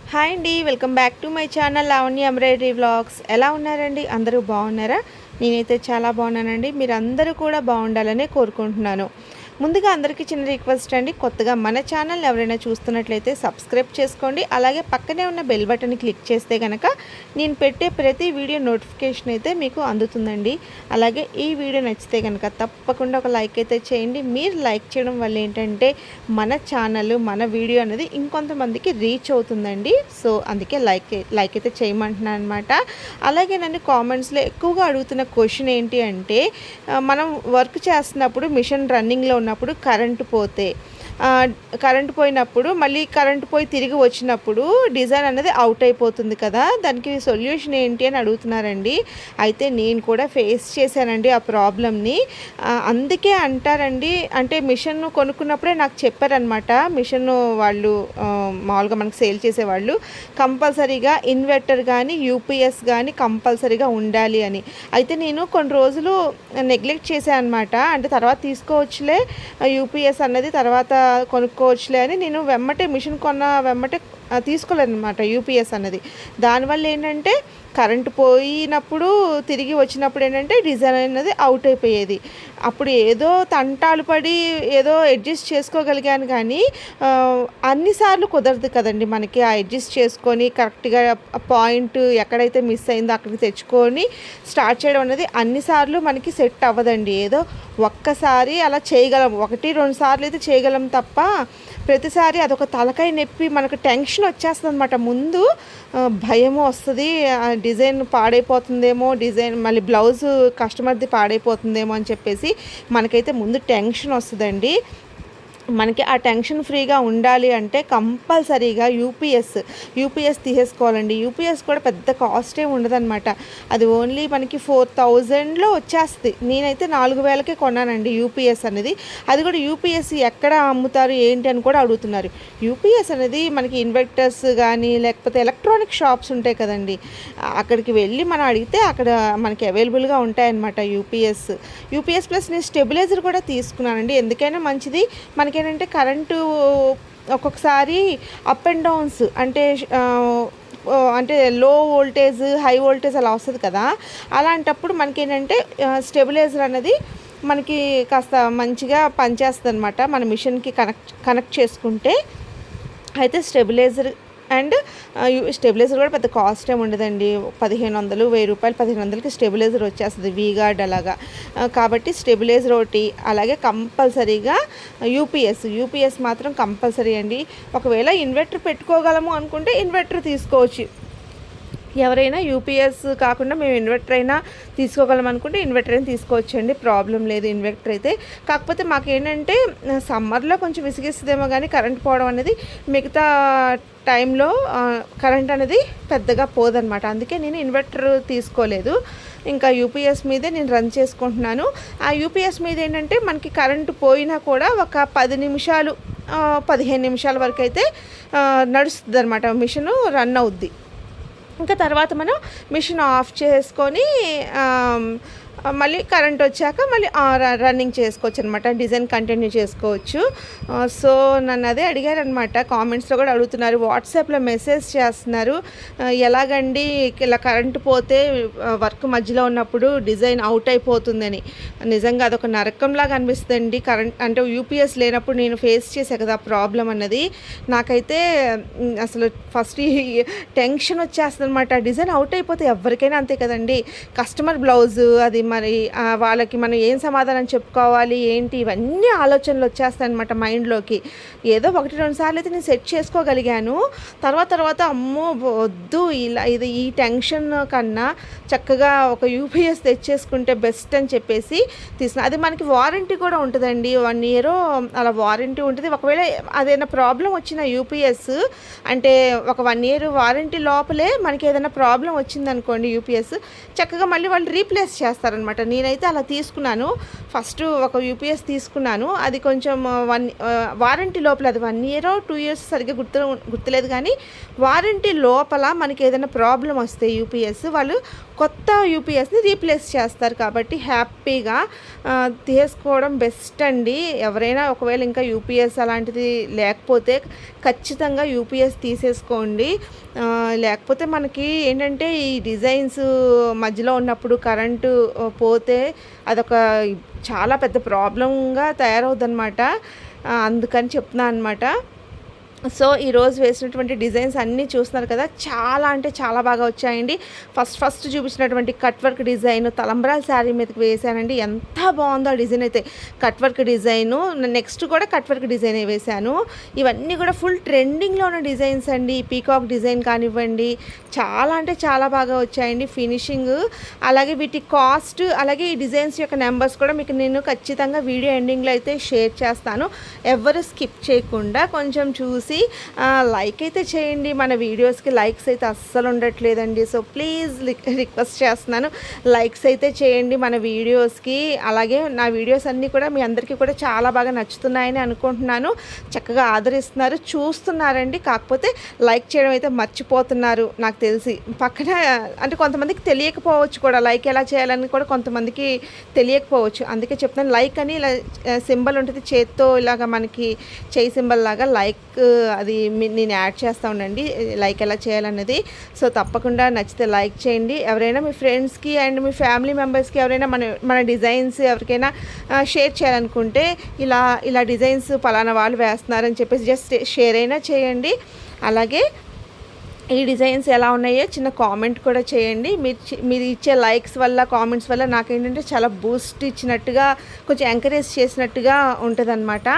Hi అండి, welcome back to my channel Lavanya embroidery vlogs. ఎలా ఉన్నారండి? అందరూ బాగున్నారా? నేనైతే చాలా బాగున్నానండి. మీరు అందరూ కూడా బాగుండాలనే కోరుకుంటున్నాను. ముందుగా అందరికీ చిన్న రిక్వెస్ట్ అండి, కొత్తగా మన ఛానల్ ఎవరైనా చూస్తున్నట్లయితే సబ్స్క్రైబ్ చేసుకోండి. అలాగే పక్కనే ఉన్న బెల్ బటన్ క్లిక్ చేస్తే కనుక నేను పెట్టే ప్రతి వీడియో నోటిఫికేషన్ అయితే మీకు అందుతుందండి. అలాగే ఈ వీడియో నచ్చితే కనుక తప్పకుండా ఒక లైక్ అయితే చేయండి. మీరు లైక్ చేయడం వల్ల ఏంటంటే మన ఛానల్, మన వీడియో అనేది ఇంకొంతమందికి రీచ్ అవుతుందండి. సో అందుకే లైక్ అయితే చేయమంటున్నాను అనమాట. అలాగే నన్ను కామెంట్స్లో ఎక్కువగా అడుగుతున్న క్వశ్చన్ ఏంటి అంటే, మనం వర్క్ చేస్తున్నప్పుడు మిషన్ రన్నింగ్లో ఉన్నప్పుడు కరెంటు పోయినప్పుడు మళ్ళీ కరెంటు పోయి తిరిగి వచ్చినప్పుడు డిజైన్ అనేది అవుట్ అయిపోతుంది కదా, దానికి సొల్యూషన్ ఏంటి అని అడుగుతున్నారండి. అయితే నేను కూడా ఫేస్ చేశానండి ఆ ప్రాబ్లమ్ని. అందుకే అంటారండి, అంటే మిషన్ కొనుక్కున్నప్పుడే నాకు చెప్పారనమాట. మిషన్ వాళ్ళు మామూలుగా మనకు సేల్ చేసేవాళ్ళు కంపల్సరీగా ఇన్వర్టర్ కానీ యూపీఎస్ కానీ కంపల్సరీగా ఉండాలి అని. అయితే నేను కొన్ని రోజులు నెగ్లెక్ట్ చేశాను అనమాట. అంటే తర్వాత తీసుకోవచ్చులే యూపీఎస్ అన్నది, తర్వాత కొనుక్కోవచ్చులే అని నేను మిషన్ కొన్న వెమ్మటే తీసుకోలేదు అనమాట యూపీఎస్ అన్నది. దానివల్ల ఏంటంటే కరెంటు పోయినప్పుడు తిరిగి వచ్చినప్పుడు ఏంటంటే డిజైన్ అనేది అవుట్ అయిపోయేది. అప్పుడు ఏదో తంటాలు పడి ఏదో అడ్జస్ట్ చేసుకోగలిగాను, కానీ అన్నిసార్లు కుదరదు కదండి మనకి. ఆ అడ్జస్ట్ చేసుకొని కరెక్ట్గా పాయింట్ ఎక్కడైతే మిస్ అయిందో అక్కడికి తెచ్చుకొని స్టార్ట్ చేయడం అనేది అన్నిసార్లు మనకి సెట్ అవ్వదండి. ఏదో ఒక్కసారి అలా చేయగలం, 1-2 సార్లు అయితే చేయగలం తప్ప ప్రతిసారి అదొక తలకాయ నొప్పి, మనకు టెన్షన్ వచ్చేస్తుంది అనమాట. ముందు భయము వస్తుంది, డిజైన్ పాడైపోతుందేమో, డిజైన్ మళ్ళీ బ్లౌజు కస్టమర్ది పాడైపోతుందేమో అని చెప్పేసి మనకైతే ముందు టెన్షన్ వస్తుందండి. మనకి ఆ టెన్షన్ ఫ్రీగా ఉండాలి అంటే కంపల్సరీగా యూపీఎస్ తీసేసుకోవాలండి. యూపీఎస్ కూడా పెద్ద కాస్ట్ ఏమి ఉండదన్నమాట. అది ఓన్లీ మనకి 4000లో వచ్చేస్తుంది. నేనైతే 4000కే కొన్నానండి యూపీఎస్ అనేది. అది కూడా యూపీఎస్ ఎక్కడ అమ్ముతారు ఏంటి అని కూడా అడుగుతున్నారు. యూపీఎస్ అనేది మనకి ఇన్వర్టర్స్ కానీ లేకపోతే ఎలక్ట్రానిక్ షాప్స్ ఉంటాయి కదండి, అక్కడికి వెళ్ళి మనం అడిగితే అక్కడ మనకి అవైలబుల్గా ఉంటాయన్నమాట యూపీఎస్ ప్లస్ నేను స్టెబిలైజర్ కూడా తీసుకున్నానండి. ఎందుకైనా మంచిది. మనకి ఏంటంటే కరెంటు ఒక్కొక్కసారి అప్ అండ్ డౌన్స్ అంటే లో వోల్టేజ్ హై వోల్టేజ్ అలా వస్తుంది కదా, అలాంటప్పుడు మనకేంటంటే స్టెబిలైజర్ అనేది మనకి కాస్త మంచిగా పనిచేస్తుంది అనమాట. మన మిషన్కి కనెక్ట్ చేసుకుంటే. అయితే స్టెబిలైజర్ కూడా పెద్ద కాస్ట్ ఏమి ఉండదండి. 1500, 1000 రూపాయలు, 1500కి స్టెబిలైజర్ వచ్చేస్తుంది వీగార్డ్ అలాగా. కాబట్టి స్టెబిలైజర్ ఒకటి, అలాగే కంపల్సరీగా యూపీఎస్ మాత్రం కంపల్సరీ అండి. ఒకవేళ ఇన్వర్టర్ పెట్టుకోగలము అనుకుంటే ఇన్వర్టర్ తీసుకోవచ్చు. ఎవరైనా యూపీఎస్ కాకుండా మేము ఇన్వర్టర్ అయినా తీసుకోగలం అనుకుంటే ఇన్వర్టర్ అయినా తీసుకోవచ్చండి, ప్రాబ్లం లేదు ఇన్వర్టర్ అయితే. కాకపోతే మాకేంటంటే సమ్మర్లో కొంచెం విసిగిస్తుందేమో కానీ కరెంట్ పోవడం అనేది, మిగతా టైంలో కరెంట్ అనేది పెద్దగా పోదనమాట. అందుకే నేను ఇన్వర్టర్ తీసుకోలేదు, ఇంకా యూపీఎస్ మీదే నేను రన్ చేసుకుంటున్నాను. ఆ యూపీఎస్ మీద ఏంటంటే మనకి కరెంటు పోయినా కూడా ఒక 10 నిమిషాలు 15 నిమిషాల వరకు అయితే నడుస్తుంది అనమాట, మిషను రన్ అవుద్ది. ఇంకా తర్వాత మనం మిషన్ ఆఫ్ చేసుకొని మళ్ళీ కరెంట్ వచ్చాక మళ్ళీ రన్నింగ్ చేసుకోవచ్చు అనమాట, డిజైన్ కంటిన్యూ చేసుకోవచ్చు. సో నన్ను అదే అడిగారనమాట, కామెంట్స్లో కూడా అడుగుతున్నారు, వాట్సాప్లో మెసేజ్ చేస్తున్నారు, ఎలాగండి ఇలా కరెంటు పోతే వర్క్ మధ్యలో ఉన్నప్పుడు డిజైన్ అవుట్ అయిపోతుందని. నిజంగా అదొక నరకంలాగా అనిపిస్తుందండి. కరెంట్ అంటే యూపీఎస్ లేనప్పుడు నేను ఫేస్ చేసే కదా ప్రాబ్లం అన్నది. నాకైతే అసలు ఫస్ట్ టెన్షన్ వచ్చేస్తుంది అనమాట. డిజైన్ అవుట్ అయిపోతే ఎవరికైనా అంతే కదండి. కస్టమర్ బ్లౌజు అది మరి వాళ్ళకి మనం ఏం సమాధానం చెప్పుకోవాలి ఏంటి, ఇవన్నీ ఆలోచనలు వచ్చేస్తాయి అనమాట మైండ్లోకి. ఏదో 1-2 సార్లు అయితే నేను సెట్ చేసుకోగలిగాను. తర్వాత అమ్మో వద్దు, ఈ టెన్షన్ కన్నా చక్కగా ఒక యూపీఎస్ తెచ్చేసుకుంటే బెస్ట్ అని చెప్పేసి తీసుకున్నా. అది మనకి వారంటీ కూడా ఉంటుందండి, 1 year అలా వారంటీ ఉంటుంది. ఒకవేళ అదైనా ప్రాబ్లం వచ్చిన యూపీఎస్ అంటే ఒక 1 year వారంటీ లోపలే మనకి ఏదైనా ప్రాబ్లం వచ్చిందనుకోండి యూపీఎస్, చక్కగా మళ్ళీ వాళ్ళు రీప్లేస్ చేస్తారనమాట. నేనైతే అలా తీసుకున్నాను. ఫస్ట్ ఒక యూపీఎస్ తీసుకున్నాను, అది కొంచెం వారంటీ లోపల, అది 1 year 2 years సరిగ్గా గుర్తులేదు, కానీ వారంటీ లోపల మనకి ఏదైనా ప్రాబ్లం వస్తే యూపీఎస్ వాళ్ళు కొత్త యూపీఎస్ని రీప్లేస్ చేస్తారు. కాబట్టి హ్యాపీగా తీసుకోవడం బెస్ట్ అండి. ఎవరైనా ఒకవేళ ఇంకా యూపీఎస్ అలాంటిది లేకపోతే ఖచ్చితంగా యూపీఎస్ తీసేసుకోండి. లేకపోతే మనకి ఏంటంటే ఈ డిజైన్స్ మధ్యలో ఉన్నప్పుడు కరెంటు పోతే అదొక చాలా పెద్ద ప్రాబ్లంగా తయారవుద్దనమాట. అందుకని చెప్తున్నా అనమాట. సో ఈరోజు వేసినటువంటి డిజైన్స్ అన్నీ చూస్తున్నారు కదా, చాలా అంటే చాలా బాగా వచ్చాయండి. ఫస్ట్ చూపించినటువంటి కట్ వర్క్ డిజైన్ తలంబ్రాల శారీ మీదకి వేసానండి. ఎంత బాగుందో ఆ డిజైన్ అయితే. కట్ వర్క్ డిజైను, నెక్స్ట్ కూడా కట్ వర్క్ డిజైనే వేశాను. ఇవన్నీ కూడా ఫుల్ ట్రెండింగ్లో ఉన్న డిజైన్స్ అండి. పీకాక్ డిజైన్ కానివ్వండి, చాలా అంటే చాలా బాగా వచ్చాయండి ఫినిషింగ్. అలాగే వీటి కాస్ట్, అలాగే ఈ డిజైన్స్ యొక్క నెంబర్స్ కూడా మీకు నేను ఖచ్చితంగా వీడియో ఎండింగ్లో అయితే షేర్ చేస్తాను. ఎవరు స్కిప్ చేయకుండా కొంచెం చూసి లైక్ అయితే చేయండి. మన వీడియోస్కి లైక్స్ అయితే అస్సలు ఉండట్లేదండి. సో ప్లీజ్ రిక్వెస్ట్ చేస్తున్నాను, లైక్స్ అయితే చేయండి మన వీడియోస్కి. అలాగే నా వీడియోస్ అన్నీ కూడా మీ అందరికీ కూడా చాలా బాగా నచ్చుతున్నాయని అనుకుంటున్నాను. చక్కగా ఆదరిస్తున్నారు, చూస్తున్నారండి. కాకపోతే లైక్ చేయడం అయితే మర్చిపోతున్నారు నాకు తెలిసి. పక్కన అంటే కొంతమందికి తెలియకపోవచ్చు కూడా, లైక్ ఎలా చేయాలని కూడా కొంతమందికి తెలియకపోవచ్చు. అందుకే చెప్తున్నాను, లైక్ అని ఇలా సింబల్ ఉంటుంది చేత్తో, ఇలాగ మనకి చేయి సింబల్ లాగా లైక్, అది నేను యాడ్ చేస్తూ ఉండండి లైక్ ఎలా చేయాలన్నది. సో తప్పకుండా నచ్చితే లైక్ చేయండి. ఎవరైనా మీ ఫ్రెండ్స్కి అండ్ మీ ఫ్యామిలీ మెంబర్స్కి ఎవరైనా మన డిజైన్స్ ఎవరికైనా షేర్ చేయాలనుకుంటే, ఇలా డిజైన్స్ పలానా వాళ్ళు వేస్తున్నారని చెప్పేసి జస్ట్ షేర్ అయినా చేయండి. అలాగే ఈ డిజైన్స్ ఎలా ఉన్నాయో చిన్న కామెంట్ కూడా చేయండి. మీరు ఇచ్చే లైక్స్ వల్ల, కామెంట్స్ వల్ల నాకేంటంటే చాలా బూస్ట్ ఇచ్చినట్టుగా, కొంచెం ఎంకరేజ్ చేసినట్టుగా ఉంటుందన్నమాట.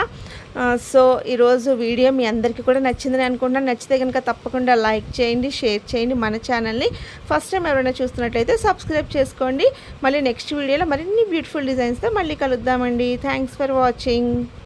సో ఈరోజు వీడియో మీ అందరికీ కూడా నచ్చిందని అనుకుంటున్నాను. నచ్చితే కనుక తప్పకుండా లైక్ చేయండి, షేర్ చేయండి. మన ఛానల్ని ఫస్ట్ టైం ఎవరైనా చూస్తున్నట్లయితే సబ్స్క్రైబ్ చేసుకోండి. మళ్ళీ నెక్స్ట్ వీడియోలో మరిన్ని బ్యూటిఫుల్ డిజైన్స్తో మళ్ళీ కలుద్దామండి. Thanks for watching.